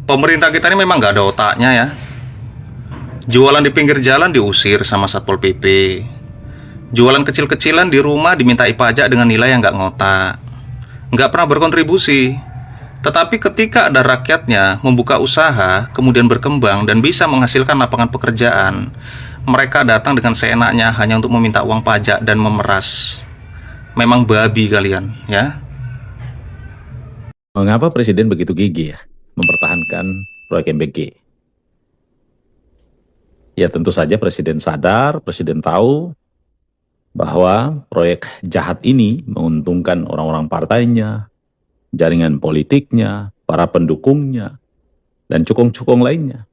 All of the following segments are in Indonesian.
Pemerintah kita ini memang nggak ada otaknya ya. Jualan di pinggir jalan diusir sama Satpol PP. Jualan kecil-kecilan di rumah dimintai pajak dengan nilai yang nggak ngotak. Nggak pernah berkontribusi. Tetapi ketika ada rakyatnya membuka usaha, kemudian berkembang dan bisa menghasilkan lapangan pekerjaan, mereka datang dengan seenaknya hanya untuk meminta uang pajak dan memeras. Memang babi kalian, ya. Mengapa Presiden begitu gigih ya mempertahankan proyek MBG? Ya tentu saja Presiden sadar, Presiden tahu bahwa proyek jahat ini menguntungkan orang-orang partainya, jaringan politiknya, para pendukungnya, dan cukong-cukong lainnya.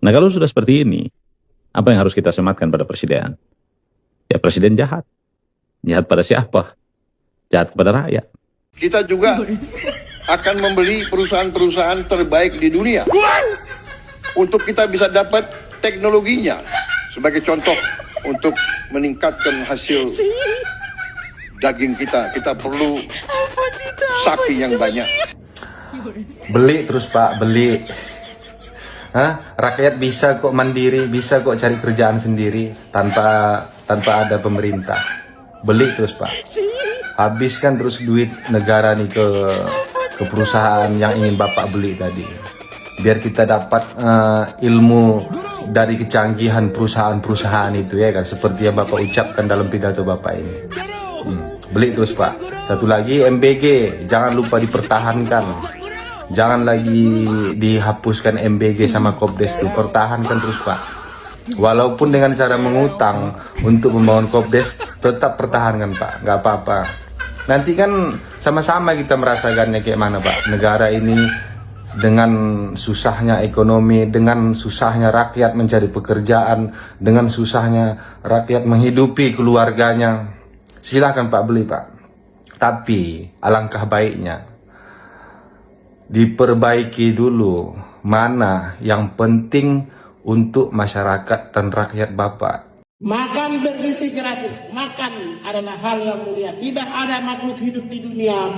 Nah kalau sudah seperti ini, apa yang harus kita sematkan pada Presiden? Ya Presiden jahat. Jahat pada siapa? Jahat kepada rakyat. Kita juga akan membeli perusahaan-perusahaan terbaik di dunia untuk kita bisa dapat teknologinya. Sebagai contoh, untuk meningkatkan hasil daging kita perlu sapi yang banyak. Beli terus Pak, beli. Rakyat bisa kok mandiri, bisa kok cari kerjaan sendiri tanpa ada pemerintah. Beli terus Pak. Habiskan terus duit negara nih ke perusahaan yang ingin Bapak beli tadi. Biar kita dapat ilmu dari kecanggihan perusahaan-perusahaan itu ya kan, seperti yang Bapak ucapkan dalam pidato Bapak ini. Beli terus Pak. Satu lagi MBG, jangan lupa dipertahankan. Jangan lagi dihapuskan MBG sama Kopdes itu, pertahankan terus Pak. Walaupun dengan cara mengutang untuk membangun Kopdes, tetap pertahankan Pak, nggak apa-apa. Nanti kan sama-sama kita merasakannya kayak mana Pak. Negara ini dengan susahnya ekonomi, dengan susahnya rakyat mencari pekerjaan, dengan susahnya rakyat menghidupi keluarganya. Silakan Pak beli Pak. Tapi alangkah baiknya diperbaiki dulu mana yang penting untuk masyarakat dan rakyat Bapak. Makan bergizi gratis, makan adalah hal yang mulia. Tidak ada makhluk hidup di dunia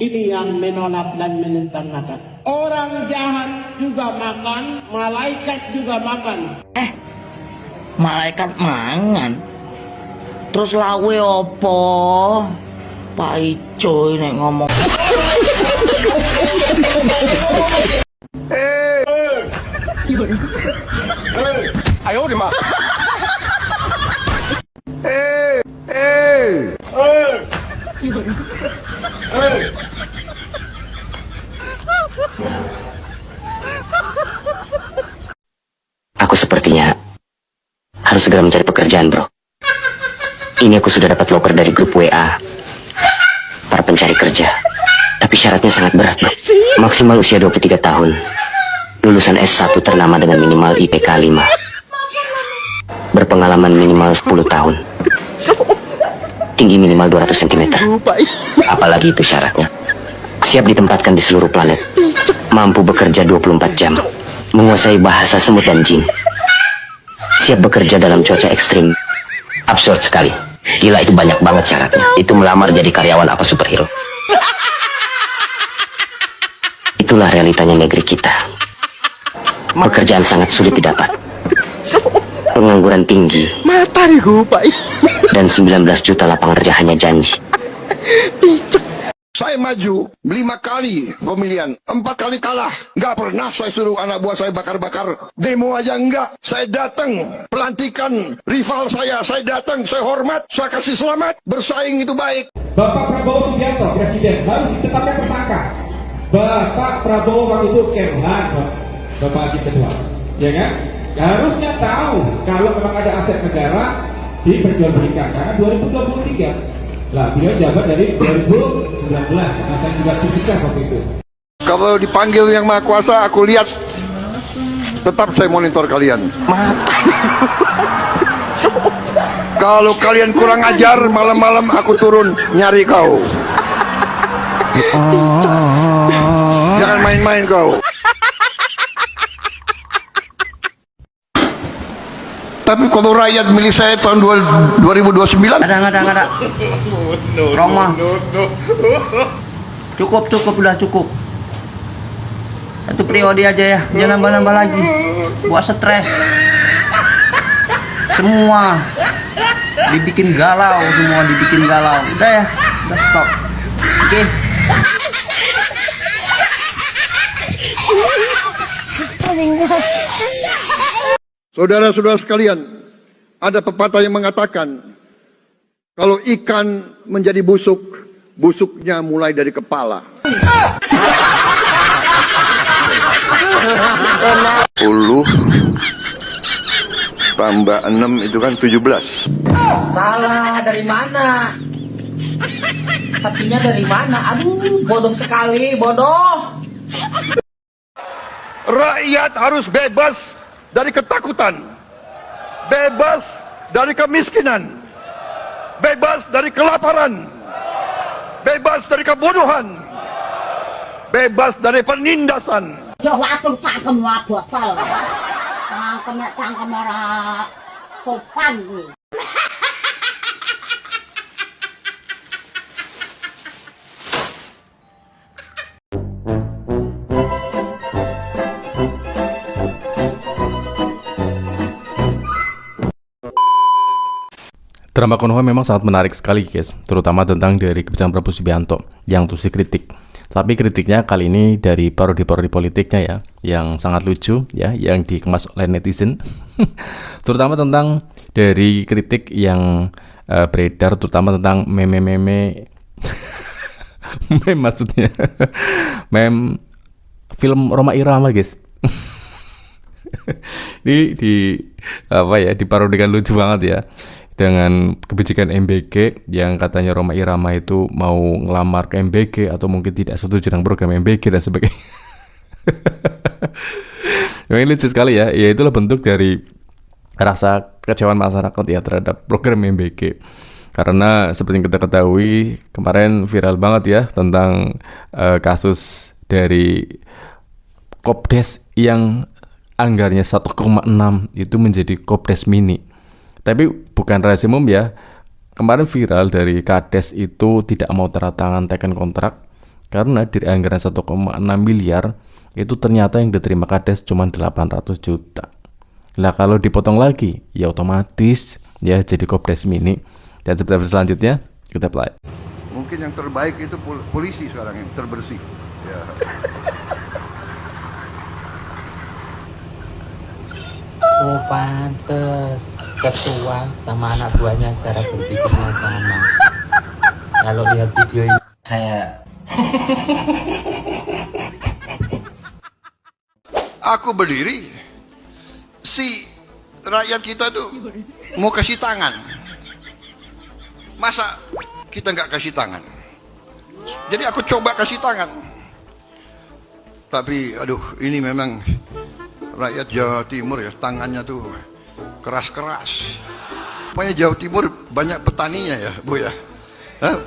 ini yang menolak dan menentang makan. Orang jahat juga makan, malaikat juga makan. Malaikat mangan. Terus lawe opo? Pak Ico ini ngomong. Ayo di mana? Aku sepertinya harus segera mencari pekerjaan, bro. Ini aku sudah dapat loker dari grup WA para pencari kerja. Tapi syaratnya sangat berat, bro. Maksimal usia 23 tahun. Lulusan S1 ternama dengan minimal IPK 5. Berpengalaman minimal 10 tahun. Tinggi minimal 200 cm. Apalagi itu syaratnya. Siap ditempatkan di seluruh planet. Mampu bekerja 24 jam. Menguasai bahasa semut dan jin. Siap bekerja dalam cuaca ekstrim. Absurd sekali. Gila, itu banyak banget syaratnya. Itu melamar jadi karyawan apa superhero. Itulah realitanya negeri kita. Pekerjaan sangat sulit didapat. Pengangguran tinggi. Dan 19 juta lapangan kerja hanya janji. Saya maju 5 kali pemilihan, 4 kali kalah. Nggak pernah saya suruh anak buah saya bakar-bakar. Demo aja enggak. Saya datang pelantikan rival saya datang, saya hormat, saya kasih selamat. Bersaing itu baik. Bapak Prabowo Subianto, Presiden, harus ditetapkan tersangka. Bapak Prabowo waktu itu Kemhan, Bapak Haji Ketua, ya kan? Harusnya tahu kalau memang ada aset negara diperjualbelikan, karena 2023. Lah, beliau jabat dari 2019, karena saya juga sukses waktu itu. Kalau dipanggil yang Maha Kuasa, aku lihat, tetap saya monitor kalian. Kalau kalian kurang ajar, malam-malam aku turun nyari kau. Jangan main-main kau. Tapi kalau rakyat milih saya tahun 2029, Ada. Roma. Cukup, udah cukup. Satu periode aja ya, jangan nambah-nambah lagi. Buat stres. Semua dibikin galau, Udah ya, udah stop. Oke. Saudara-saudara sekalian, ada pepatah yang mengatakan, kalau ikan menjadi busuk, busuknya mulai dari kepala. 10 tambah 6 itu kan 17. Salah dari mana? Satunya dari mana? Aduh, bodoh sekali, bodoh. Rakyat harus bebas dari ketakutan, bebas dari kemiskinan, bebas dari kelaparan, bebas dari kebodohan, bebas dari penindasan. Cangkem botol. Cangkem orang sopan. Drama Konoha memang sangat menarik sekali guys, terutama tentang dari kebijakan Prabowo Subianto yang terus dikritik. Tapi kritiknya kali ini dari parodi-parodi politiknya ya, yang sangat lucu ya, yang dikemas oleh netizen. Terutama tentang dari kritik yang beredar, terutama tentang meme-meme, meme maksudnya, meme film Rhoma Irama guys. di apa ya, diparodikan lucu banget ya. Dengan kebijakan MBG yang katanya Rhoma Irama itu mau ngelamar ke MBG atau mungkin tidak setuju dengan program MBG dan sebagainya. Yang lucu sekali ya, ya itulah bentuk dari rasa kecewaan masyarakat ya terhadap program MBG. Karena seperti yang kita ketahui kemarin viral banget ya tentang kasus dari Kopdes yang anggarnya 1,6 itu menjadi Kopdes mini. Tapi bukan rahasia umum ya, kemarin viral dari Kades itu tidak mau tanda tangan teken kontrak karena dari anggaran 1,6 miliar itu ternyata yang diterima Kades cuma 800 juta. Lah kalau dipotong lagi ya otomatis ya jadi Kopdes mini. Dan seperti selanjutnya kita play. Mungkin yang terbaik itu polisi sekarang yang terbersih. Ya. Oh pantes, ketua sama anak buahnya cara berpikirnya sama. Kalau lihat video ini saya Aku berdiri, si rakyat kita tuh mau kasih tangan. Masa kita nggak kasih tangan? Jadi aku coba kasih tangan. Tapi aduh, ini memang rakyat Jawa Timur ya, tangannya tuh keras-keras. Pokoknya Jawa Timur banyak petaninya ya, Bu ya. Hah?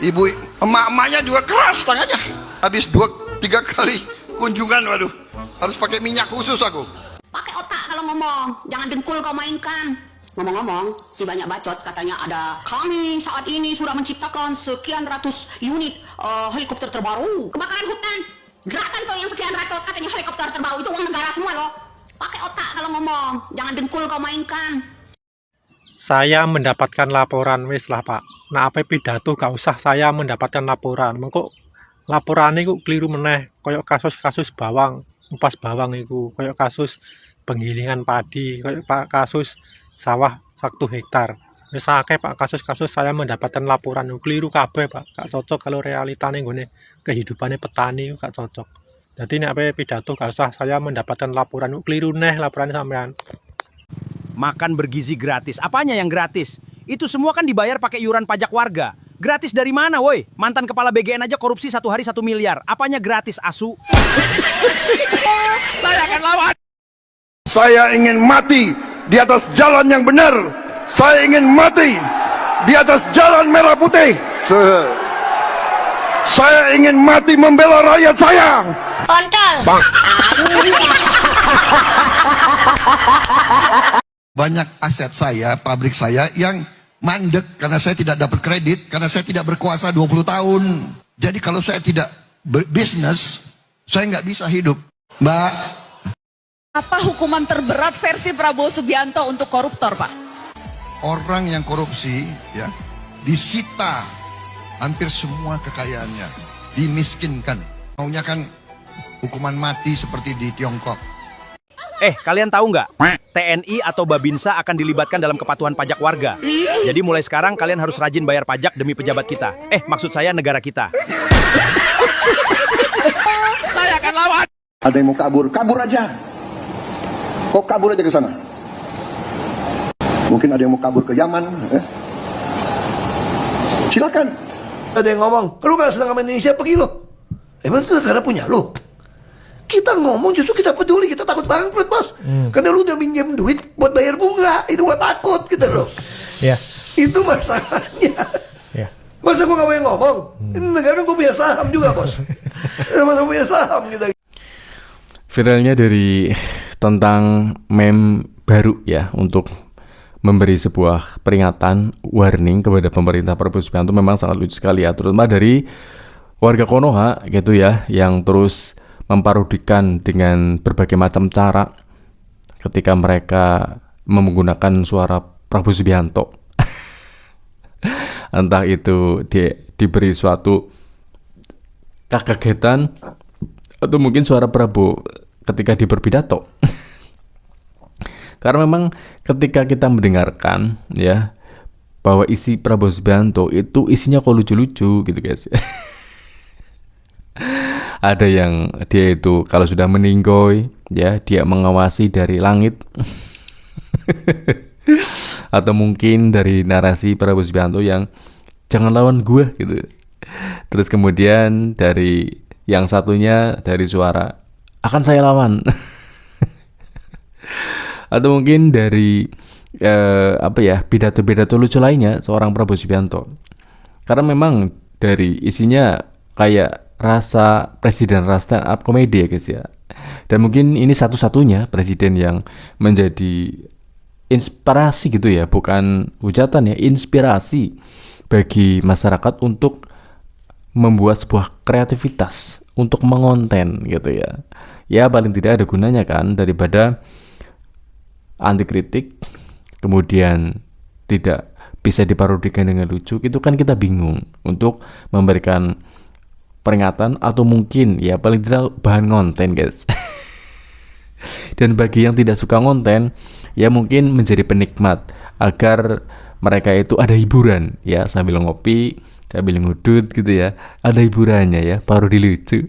Ibu, emak-emaknya juga keras tangannya. Habis 2-3 kali kunjungan, waduh, harus pakai minyak khusus aku. Pakai otak kalau ngomong, jangan dengkul kau mainkan. Ngomong-ngomong, si banyak bacot katanya ada kami saat ini sudah menciptakan sekian ratus unit helikopter terbaru. Kebakaran hutan, gerakan tuh yang sekian ratus katanya helikopter terbaru itu uang negara semua loh. Pakai otak kalau ngomong, jangan dengkul kau mainkan. Saya mendapatkan laporan wis lah Pak. Nah apa pidato gak usah saya mendapatkan laporan. Mengko laporan itu keliru meneh. Koyok kasus-kasus bawang, umpas bawang itu. Koyok kasus penggilingan padi. Koyok kasus sawah 1 hektar. Wis akeh Pak kasus-kasus saya mendapatkan laporan. Keliru kabeh Pak. Gak cocok kalau realitane nggone kehidupannya petani gak cocok. Jadi nek apa pidato gak usah saya mendapatkan laporan. Keliru neh laporan sampean. Makan bergizi gratis. Apanya yang gratis? Itu semua kan dibayar pakai iuran pajak warga. Gratis dari mana woi? Mantan kepala BGN aja korupsi 1 hari 1 miliar. Apanya gratis asu? Saya akan lawan. Saya ingin mati di atas jalan yang benar. Saya ingin mati di atas jalan merah putih. Saya ingin mati membela rakyat saya. Kontol. Banyak aset saya, pabrik saya yang mandek karena saya tidak dapat kredit, karena saya tidak berkuasa 20 tahun. Jadi kalau saya tidak berbisnis, saya nggak bisa hidup. Mbak, Apa hukuman terberat versi Prabowo Subianto untuk koruptor, Pak? orang yang korupsi ya disita hampir semua kekayaannya, dimiskinkan. Maunya kan hukuman mati seperti di Tiongkok. Kalian tahu nggak? TNI atau Babinsa akan dilibatkan dalam kepatuhan pajak warga. Jadi mulai sekarang kalian harus rajin bayar pajak demi pejabat kita. Maksud saya negara kita. Saya akan lawan. Ada yang mau kabur, kabur aja. Kok kabur aja ke sana? Mungkin ada yang mau kabur ke Yaman. Silakan. Ada yang ngomong, lu gak senang sama Indonesia, pergi lo. Emang itu negara punya lo? Kita ngomong justru kita peduli, kita takut bangkrut, bos. Karena lu udah minjem duit buat bayar bunga, itu gua takut gitu loh. Ya. Itu masalahnya. Ya. Masa gua gak boleh ngomong? Ini negara gua punya saham juga, bos. Masa punya saham kita. Viralnya dari tentang meme baru ya untuk memberi sebuah peringatan, warning kepada pemerintah Prabowo Subianto memang sangat lucu sekali ya, terutama dari warga Konoha gitu ya, yang terus memparodikan dengan berbagai macam cara ketika mereka menggunakan suara Prabowo Subianto. Entah itu diberi suatu kekagetan atau mungkin suara Prabowo ketika di berpidato. Karena memang ketika kita mendengarkan ya bahwa isi Prabowo Subianto itu isinya kok lucu-lucu gitu guys. Ada yang dia itu kalau sudah meninggoy ya dia mengawasi dari langit. Atau mungkin dari narasi Prabowo Subianto yang jangan lawan gue gitu. Terus kemudian dari yang satunya dari suara akan saya lawan. Atau mungkin dari pidato-pidato lucu lainnya seorang Prabowo Subianto. Karena memang dari isinya kayak rasa presiden, rasa stand up komedi ya guys ya. Dan mungkin ini satu-satunya presiden yang menjadi inspirasi gitu ya, bukan hujatan ya, inspirasi bagi masyarakat untuk membuat sebuah kreativitas untuk mengonten gitu ya. Ya paling tidak ada gunanya kan, daripada anti kritik kemudian tidak bisa diparodikan dengan lucu, itu kan kita bingung untuk memberikan peringatan atau mungkin ya paling tidak bahan konten guys. Dan bagi yang tidak suka konten ya mungkin menjadi penikmat agar mereka itu ada hiburan ya, sambil ngopi sambil ngudut gitu ya, ada hiburannya ya, parodi lucu.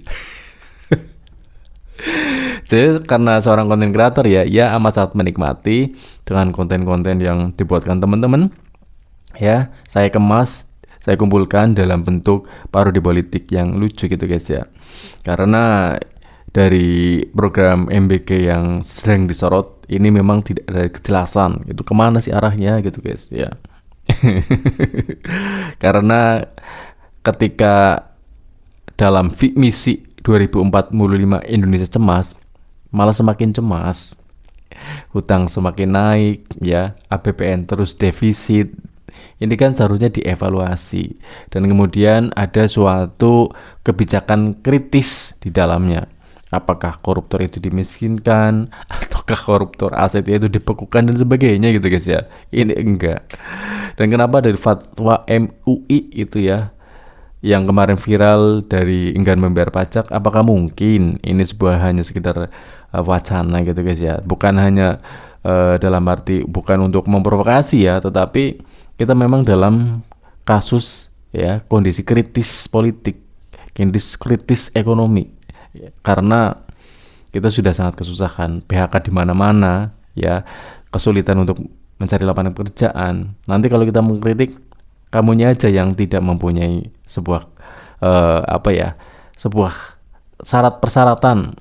Jadi karena seorang konten kreator ya amat sangat menikmati dengan konten-konten yang dibuatkan teman-teman ya, saya kemas, saya kumpulkan dalam bentuk parodi politik yang lucu gitu guys ya. Karena dari program MBK yang sering disorot ini memang tidak ada kejelasan itu kemana sih arahnya gitu guys ya. Karena ketika dalam misi 2045 Indonesia cemas, malah semakin cemas, hutang semakin naik ya, APBN terus defisit. Ini kan seharusnya dievaluasi dan kemudian ada suatu kebijakan kritis di dalamnya. Apakah koruptor itu dimiskinkan, ataukah koruptor asetnya itu dibekukan dan sebagainya gitu guys ya. Ini enggak. Dan kenapa dari fatwa MUI itu ya yang kemarin viral dari enggan membayar pajak, apakah mungkin ini hanya sekedar wacana gitu guys ya, bukan hanya dalam arti bukan untuk memprovokasi ya, tetapi kita memang dalam kasus ya kondisi kritis politik, kondisi kritis ekonomi ya, karena kita sudah sangat kesusahan, PHK di mana-mana ya, kesulitan untuk mencari lapangan pekerjaan. Nanti kalau kita mengkritik, kamunya aja yang tidak mempunyai sebuah sebuah syarat persyaratan.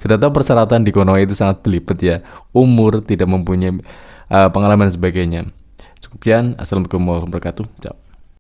Sudah tahu persyaratan di Konoha itu sangat belibet ya, umur, tidak mempunyai pengalaman dan sebagainya. Cukup sekian, assalamualaikum warahmatullahi wabarakatuh. Ciao.